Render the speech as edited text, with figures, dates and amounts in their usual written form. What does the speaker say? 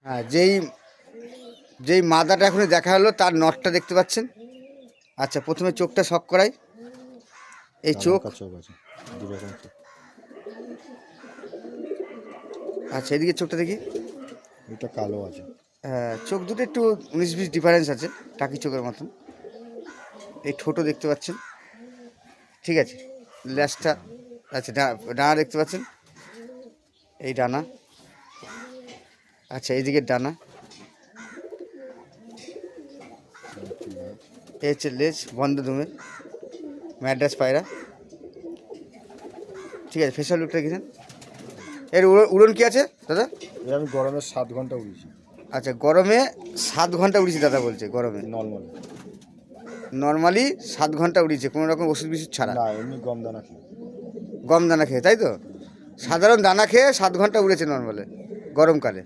হ্যাঁ, যেই যেই মাদাটা এখন দেখা হলো তার নটটা দেখতে পাচ্ছেন। আচ্ছা, প্রথমে চোখটা শক করাই। এই চোখ, চোখ আছে, দু রকম চোখ। আচ্ছা এদিকে চোখটা দেখি। এটা কালো আছে। হ্যাঁ, চোখ দুটো একটু 19-20 ডিফারেন্স আছে, টাকি চোখের মতন। এই ঠোঁটও দেখতে পাচ্ছেন, ঠিক আছে। ল্যাজটা, আচ্ছা ডানা দেখতে পাচ্ছেন, এই ডানা। আচ্ছা এইদিকে ডানা, এই হচ্ছে লেজ, বন্ধ দুমে, ম্যাড্রাস পায়রা, ঠিক আছে। ফেশিয়াল লুকটা দেখেছেন। এর উড়ন কি আছে দাদা? এর আমি গরমে 7 ঘন্টা উড়েছি। আচ্ছা, গরমে 7 ঘন্টা উড়িয়েছি দাদা বলছে। গরমে নর্মালি 7 ঘন্টা উড়িয়েছে, কোনো রকম ওষুধ বিষুধ ছাড়া। না, এমনি গম দানা খেয়ে। গম দানা খেয়ে, তাই তো? সাধারণ দানা খেয়ে 7 ঘন্টা উড়েছে নর্মালে, গরমকালে।